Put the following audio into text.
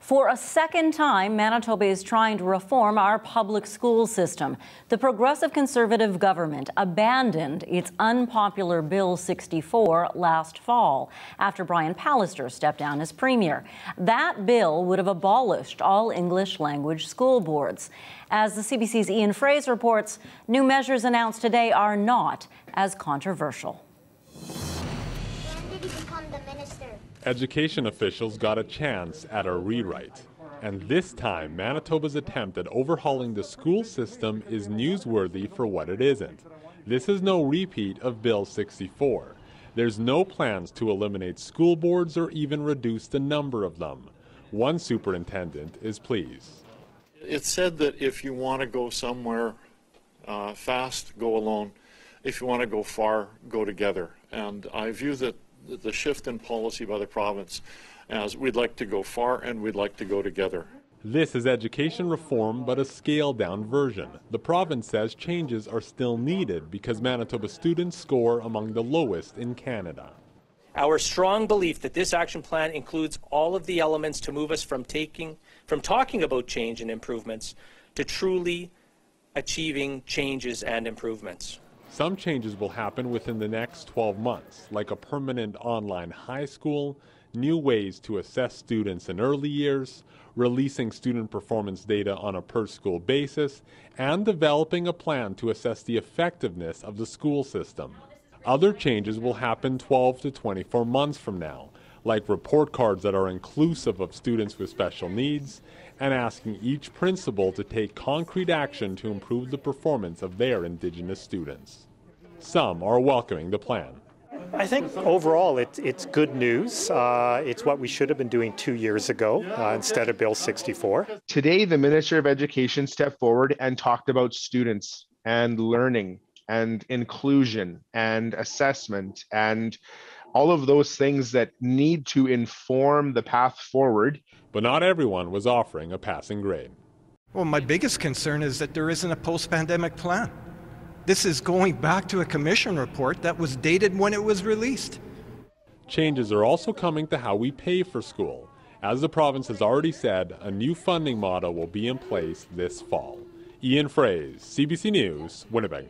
For a second time, Manitoba is trying to reform our public school system. The Progressive Conservative government abandoned its unpopular Bill 64 last fall after Brian Pallister stepped down as premier. That bill would have abolished all English language school boards. As the CBC's Ian Fraser reports, new measures announced today are not as controversial. When did he become the minister? Education officials got a chance at a rewrite. And this time, Manitoba's attempt at overhauling the school system is newsworthy for what it isn't. This is no repeat of Bill 64. There's no plans to eliminate school boards or even reduce the number of them. One superintendent is pleased. It's said that if you want to go somewhere fast, go alone. If you want to go far, go together. And I view that the shift in policy by the province as we'd like to go far and we'd like to go together. This is education reform, but a scaled-down version. The province says changes are still needed because Manitoba students score among the lowest in Canada. Our strong belief that this action plan includes all of the elements to move us from talking about change and improvements to truly achieving changes and improvements. Some changes will happen within the next 12 months, like a permanent online high school, new ways to assess students in early years, releasing student performance data on a per-school basis, and developing a plan to assess the effectiveness of the school system. Other changes will happen 12 to 24 months from now, like report cards that are inclusive of students with special needs, and asking each principal to take concrete action to improve the performance of their Indigenous students. Some are welcoming the plan. I think overall it's good news. It's what we should have been doing 2 years ago instead of Bill 64. Today, the Minister of Education stepped forward and talked about students and learning and inclusion and assessment and all of those things that need to inform the path forward. But not everyone was offering a passing grade. Well, my biggest concern is that there isn't a post-pandemic plan. This is going back to a commission report that was dated when it was released. Changes are also coming to how we pay for school. As the province has already said, a new funding model will be in place this fall. Ian Fraser, CBC News, Winnipeg.